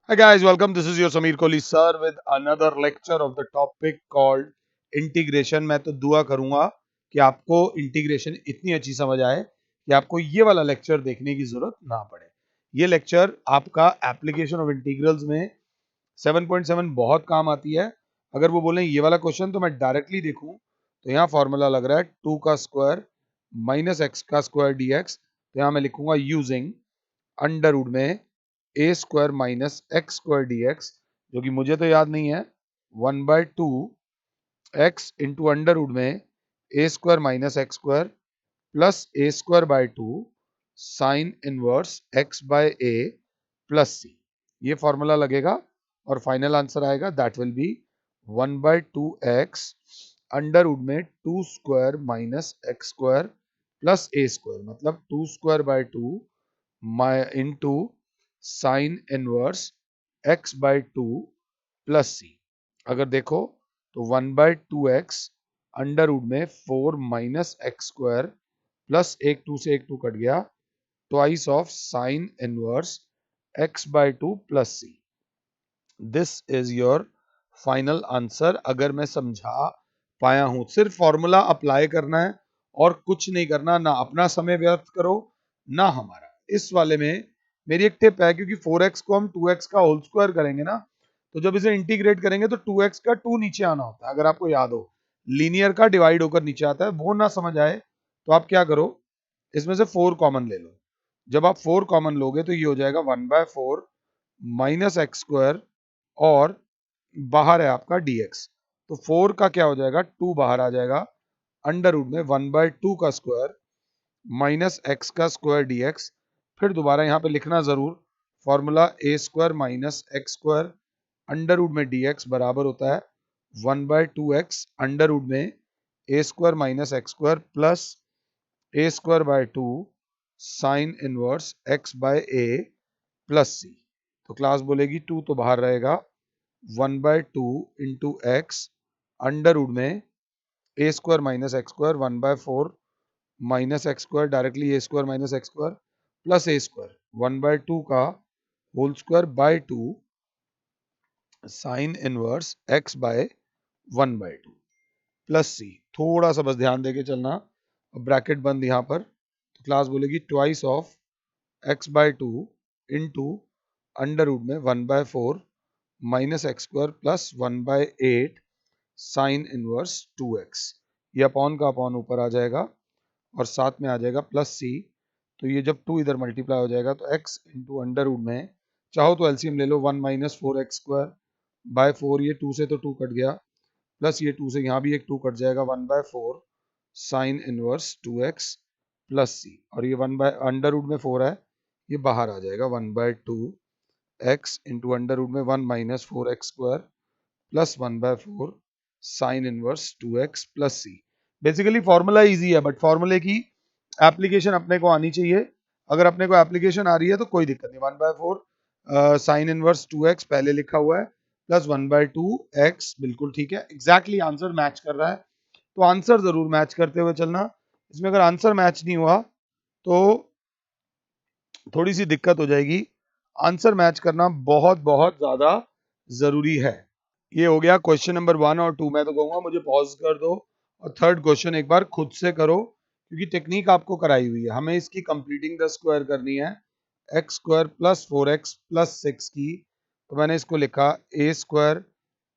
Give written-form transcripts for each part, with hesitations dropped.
Hi guys, welcome. This is your Sameer Kohli sir with another lecture of the topic called integration. मैं तो दुआ करूंगा कि आपको इंटीग्रेशन इतनी अच्छी समझ आए कि आपको ये वाला लेक्चर देखने की जरूरत ना पड़े। ये लेक्चर आपका एप्लीकेशन ऑफ इंटीग्रल्स में 7.7 बहुत काम आती है। अगर वो बोलें ये वाला क्वेश्चन तो मैं डायरेक्टली देखूं तो यहाँ फॉर्मूला लग रहा है 2 का स्क्वायर माइनस एक्स का स्क्वायर डी एक्स। तो यहाँ मैं लिखूंगा यूजिंग अंडर रूट में ए square minus x square D x, जो कि मुझे तो याद नहीं है, 1/2 एक्स इंटू अंडर रूट में ए square minus x square plus A square by 2 sine inverse x by A plus C. ये फॉर्मूला लगेगा और फाइनल आंसर आएगा that will be 1/2 X under root में 2 square minus x square plus ए square, मतलब 2 square by 2 into sine inverse x by 2 plus सी। अगर देखो तो 1/2 X under root में 4 माइनस एक्स स्क्वायर प्लस एक 2 से एक 2 कट गया, twice of sine inverse x by 2 plus c. This is your final answer. अगर मैं समझा पाया हूं, सिर्फ फॉर्मूला अप्लाई करना है और कुछ नहीं करना, ना अपना समय व्यर्थ करो ना हमारा। इस वाले में मेरी एक टिप है, क्योंकि 4x को हम 2x का होल स्क्वायर करेंगे ना, तो जब इसे इंटीग्रेट करेंगे तो 2x का 2 नीचे आना होता है। अगर आपको याद हो, लीनियर का डिवाइड होकर नीचे आता है, वो ना समझ आए तो आप क्या करो, इसमें से 4 कॉमन ले लो। जब आप 4 कॉमन लोगे तो ये हो जाएगा 1/4 माइनस एक्स स्क्वायर और बाहर है आपका dx। तो 4 का क्या हो जाएगा, 2 बाहर आ जाएगा, अंडर रूट में 1/2 का स्क्वायर माइनस एक्स का स्क्वायर dx। फिर दोबारा यहाँ पे लिखना जरूर, फॉर्मूला ए square minus x square under root में dx बराबर होता है 1/2x अंडर रूट में ए square minus x square plus A square by 2 sine inverse x by A plus सी। तो क्लास बोलेगी 2 तो बाहर रहेगा, 1/2 इंटू एक्स अंडर रूट में ए square minus x square 1/4 minus x square, directly a square minus x square plus A square 1/2 का whole square by 2 sine inverse x by 1/2 plus c. थोड़ा सा बस ध्यान देके चलना, ब्रैकेट बंद यहाँ पर। तो क्लास बोलेगी twice of x by 2 into under root में 1/4 minus x square plus 1/8 sine inverse 2x। ये अपॉन का अपॉन ऊपर आ जाएगा और साथ में आ जाएगा प्लस सी। तो ये जब 2 इधर मल्टीप्लाई हो जाएगा तो x इंटू अंडर रूट में, चाहो तो एलसीएम ले लो, 1 माइनस 4x स्क्वायर बाय 4, ये 2 से तो 2 कट गया, प्लस ये 2 से यहाँ भी एक 2 कट जाएगा, 1/4 साइन इनवर्स 2x प्लस सी। और ये 1 बाय अंडर रूट में 4 है, ये बाहर आ जाएगा 1/2 x इंटू अंडर रूट में 1 minus 4x square plus 1/4 sine inverse 2x plus c. Basically formula easy है, बट फॉर्मूले की एप्लीकेशन अपने को आनी चाहिए। अगर अपने को एप्लीकेशन आ रही है तो कोई दिक्कत नहीं। 1/4 साइन इनवर्स 2x पहले लिखा हुआ है प्लस 1/2 x, बिल्कुल ठीक है, एग्जैक्टली आंसर मैच कर रहा है। तो आंसर जरूर मैच करते हुए चलना। इसमें अगर आंसर मैच नहीं हुआ तो थोड़ी सी दिक्कत हो जाएगी। आंसर मैच करना बहुत बहुत ज्यादा जरूरी है। ये हो गया क्वेश्चन नंबर 1 और 2। मैं तो कहूंगा मुझे पॉज कर दो और थर्ड क्वेश्चन एक बार खुद से करो, क्योंकि टेक्निक आपको कराई हुई है। हमें इसकी कंप्लीटिंग द स्क्वायर करनी है, x square plus 4x plus 6 की। तो मैंने इसको लिखा ए स्क्वायर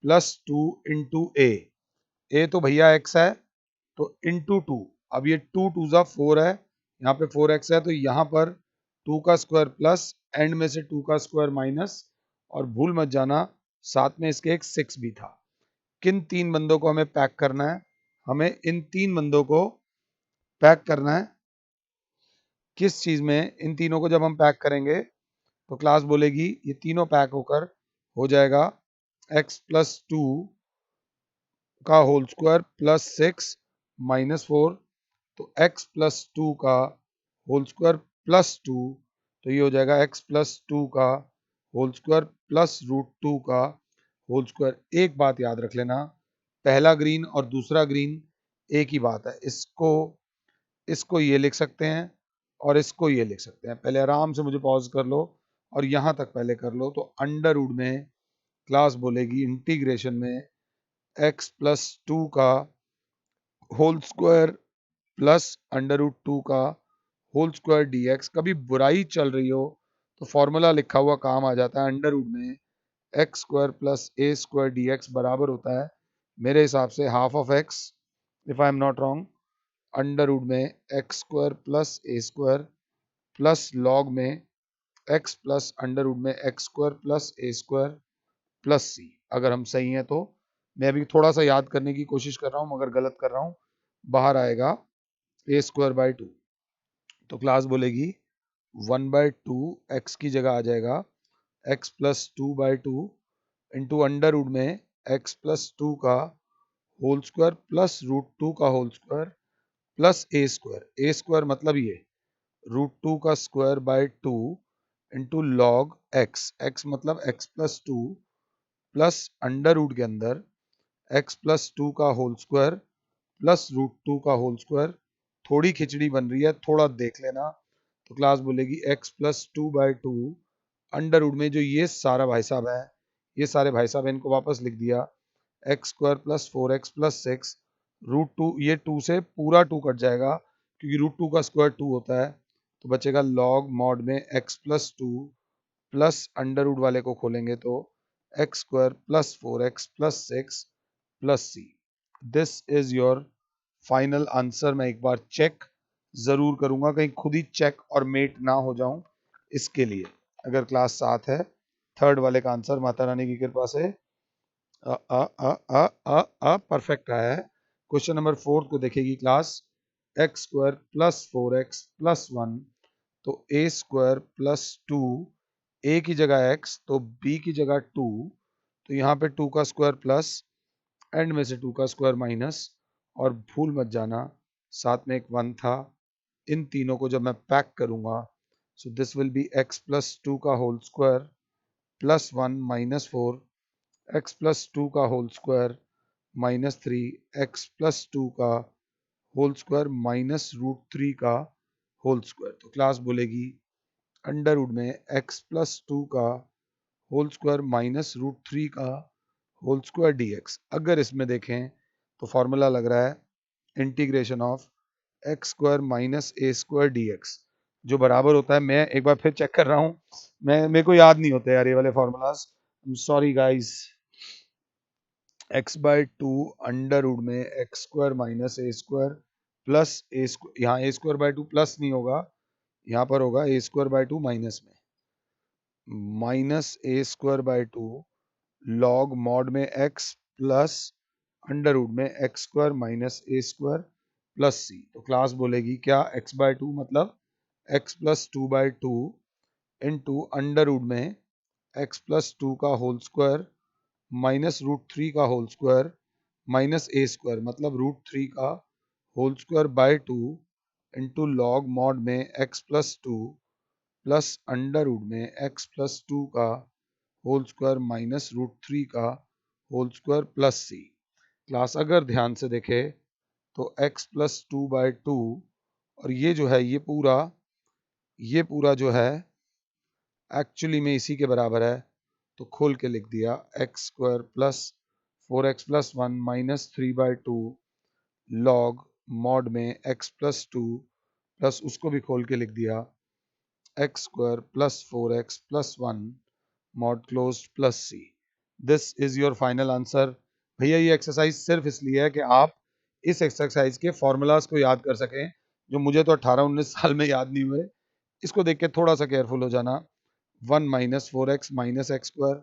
प्लस 2 इंटू ए तो भैया x है, तो इंटू 2। अब ये 2 2 जा 4 है, यहाँ पे 4x है, तो यहाँ पर 2 का स्क्वायर प्लस एंड में से 2 का स्क्वायर माइनस, और भूल मत जाना साथ में इसके एक 6 भी था। किन तीन बंदों को हमें पैक करना है, हमें इन तीन बंदों को पैक करना है किस चीज में। इन तीनों को जब हम पैक करेंगे तो क्लास बोलेगी ये तीनों पैक होकर हो जाएगा x प्लस 2 का होल स्क्वायर प्लस 6 माइनस 4। तो x प्लस 2 का होल स्क्वायर प्लस 2, तो ये हो जाएगा x प्लस 2 का होल स्क्वायर प्लस रूट 2 का होल स्क्वायर। एक बात याद रख लेना, पहला ग्रीन और दूसरा ग्रीन एक ही बात है। इसको इसको ये लिख सकते हैं और इसको ये लिख सकते हैं। पहले आराम से मुझे पॉज कर लो और यहां तक पहले कर लो। तो अंडर रूट में क्लास बोलेगी इंटीग्रेशन में x प्लस 2 का whole square plus under root 2 का होल स्क्वायर dx। कभी बुराई चल रही हो तो फॉर्मूला लिखा हुआ काम आ जाता है। अंडर रूट में एक्स स्क्वायर प्लस ए स्क्वायर dx बराबर होता है मेरे हिसाब से half of x, if I am not wrong, under root में एक्स स्क्वायर प्लस ए स्क्वायर प्लस लॉग में x प्लस अंडर रूट में एक्स स्क्वायर प्लस ए स्क्वायर प्लस सी। अगर हम सही हैं तो मैं अभी थोड़ा सा याद करने की कोशिश कर रहा हूँ, मगर गलत कर रहा हूँ। बाहर आएगा ए स्क्वायर बाई 2। तो क्लास बोलेगी 1/2 एक्स की जगह आ जाएगा x plus 2/2 into under root में एक्स प्लस 2 का होल स्क्वायर प्लस रूट 2 का whole square plus A square. A square मतलब ये रूट 2 का square by 2 into log x. X मतलब x plus 2 plus under root के अंदर एक्स प्लस 2 का होल स्क्वायर प्लस रूट 2 का होल स्क्वायर। थोड़ी खिचड़ी बन रही है, थोड़ा देख लेना। तो क्लास बोलेगी एक्स प्लस 2/2 अंडर रूट में जो ये सारा भाई साहब है, ये सारे भाई साहब इनको वापस लिख दिया x square plus 4x plus 6 root 2। ये 2 से पूरा 2 कट जाएगा क्योंकि रूट 2 का स्क्वायर 2 होता है। तो बचेगा लॉग मॉड में x plus 2 plus under root वाले को खोलेंगे तो x square plus 4x plus 6 plus c. This is your final answer. मैं एक बार चेक जरूर करूंगा, कहीं खुद ही चेक और मेट ना हो जाऊं, इसके लिए। अगर क्लास 7 है, थर्ड वाले का आंसर माता रानी की कृपा से परफेक्ट आया है। क्वेश्चन नंबर 4 को देखेगी class. X square plus 4x plus 1, तो ए स्क्वायर प्लस 2, ए की जगह x तो b की जगह 2, तो यहाँ पे 2 का स्क्वायर प्लस एंड में से 2 का स्क्वायर माइनस, और भूल मत जाना साथ में एक 1 था। इन तीनों को जब मैं पैक करूंगा so this will be x plus 2 का whole square plus 1 minus 4 x plus 2 का whole square minus 3 x plus 2 का होल स्क्वायर माइनस रूट 3 का होल स्क्वायर। तो क्लास बोलेगी अंडर रूट में एक्स प्लस 2 का होल स्क्वायर माइनस रूट 3 का whole square dx। अगर इसमें देखें तो फॉर्मूला लग रहा है integration of x square minus a square dx, जो बराबर होता है, मैं एक बार फिर चेक कर रहा हूँ, मेरे को याद नहीं होते यार ये वाले formulas, sorry guys. x/2 under root में x square minus a square plus A square. यहाँ ए स्क्वायर बाय 2 प्लस नहीं होगा, यहाँ पर होगा ए स्क्वायर बाय 2 माइनस में minus a square by 2 log mod में x प्लस अंडर रूट में x square minus a square plus सी। तो क्लास बोलेगी क्या x/2 मतलब x plus 2/2 into under root में x प्लस 2 का होल स्क्वायर माइनस रूट 3 का whole square minus a square मतलब रूट 3 का whole square by 2 into log mod में x plus 2 plus under root में x प्लस 2 का whole square minus root 3 का whole square plus c. Class अगर ध्यान से देखे तो x प्लस 2/2 और ये जो है ये पूरा जो है एक्चुअली में इसी के बराबर है। तो खोल के लिख दिया x square plus 4x plus 1 minus 3/2 log mod में x प्लस 2 प्लस उसको भी खोल के लिख दिया x square plus 4x plus 1 mod close plus c. This is your final answer. भैया ये एक्सरसाइज सिर्फ इसलिए है कि आप इस एक्सरसाइज के फॉर्मूलाज को याद कर सकें, जो मुझे तो 18-19 साल में याद नहीं हुए। इसको देख के थोड़ा सा केयरफुल हो जाना। 1 minus 4x minus x square,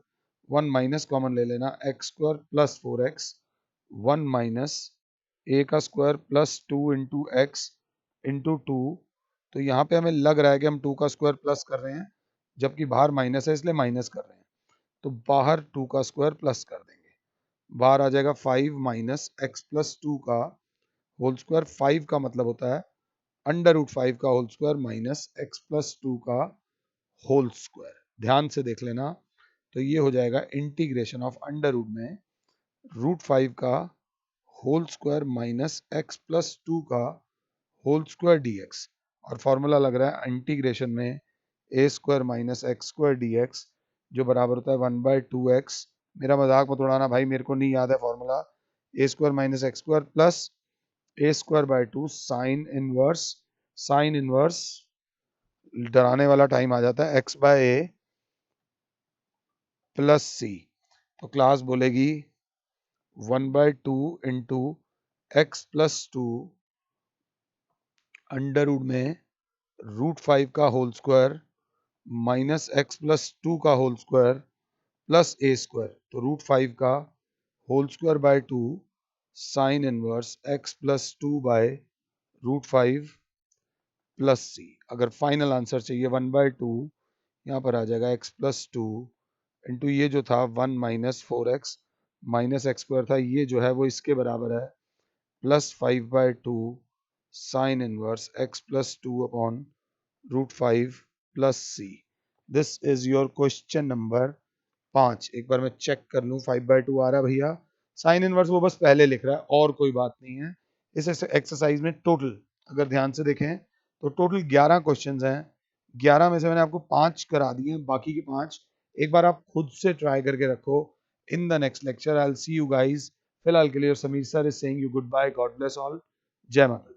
1 minus common ले लेना x square plus 4x, 1 minus a का square plus 2 into x into 2। तो यहाँ पे हमें लग रहा है कि हम 2 का स्क्वायर प्लस कर रहे हैं, जबकि बाहर माइनस है इसलिए माइनस कर रहे हैं। तो बाहर 2 का स्क्वायर प्लस कर देंगे, बाहर आ जाएगा 5 माइनस एक्स प्लस 2 का होल स्क्वायर। 5 का मतलब होता है अंडर रूट 5 का whole square minus x plus 2 का होल स्क्वायर। ध्यान से देख लेना। तो ये हो जाएगा इंटीग्रेशन ऑफ अंडर रूट में रूट 5 का whole square minus x plus 2 का होल स्क्वायर dx। और फॉर्मूला लग रहा है इंटीग्रेशन में ए square minus x square D x जो बराबर होता है 1/2x। मेरा मजाक मत उड़ाना भाई, मेरे को नहीं याद है formula. A square minus x square plus A square by 2 sine inverse डराने वाला टाइम आ जाता है एक्स बाय ए प्लस सी। तो क्लास बोलेगी 1/2 into x plus 2 under root में √5 का whole square minus x plus 2 का होल स्क्वायर प्लस ए स्क्वायर। तो √5 का whole square by 2 sine inverse x plus 2 by √5 plus सी। अगर फाइनल आंसर चाहिए 1/2 यहाँ पर आ जाएगा एक्स प्लस 2 इंटू ये जो था 1 minus 4x minus x square था, ये जो है वो इसके बराबर है plus 5/2 sine inverse x plus 2 upon √5 plus c. This is your question number 5। एक बार मैं चेक कर लूं 5/2 आ रहा है भैया। साइन इनवर्स वो बस पहले लिख रहा है और कोई बात नहीं है। इस एक्सरसाइज में टोटल अगर ध्यान से देखें तो टोटल 11 क्वेश्चंस हैं। 11 में से मैंने आपको 5 करा दिए, बाकी के 5 एक बार आप खुद से ट्राई करके रखो। In the next lecture I will see you guys. फिलहाल के लिए Sameer sir is saying you good bye, God bless all, जय माता दी।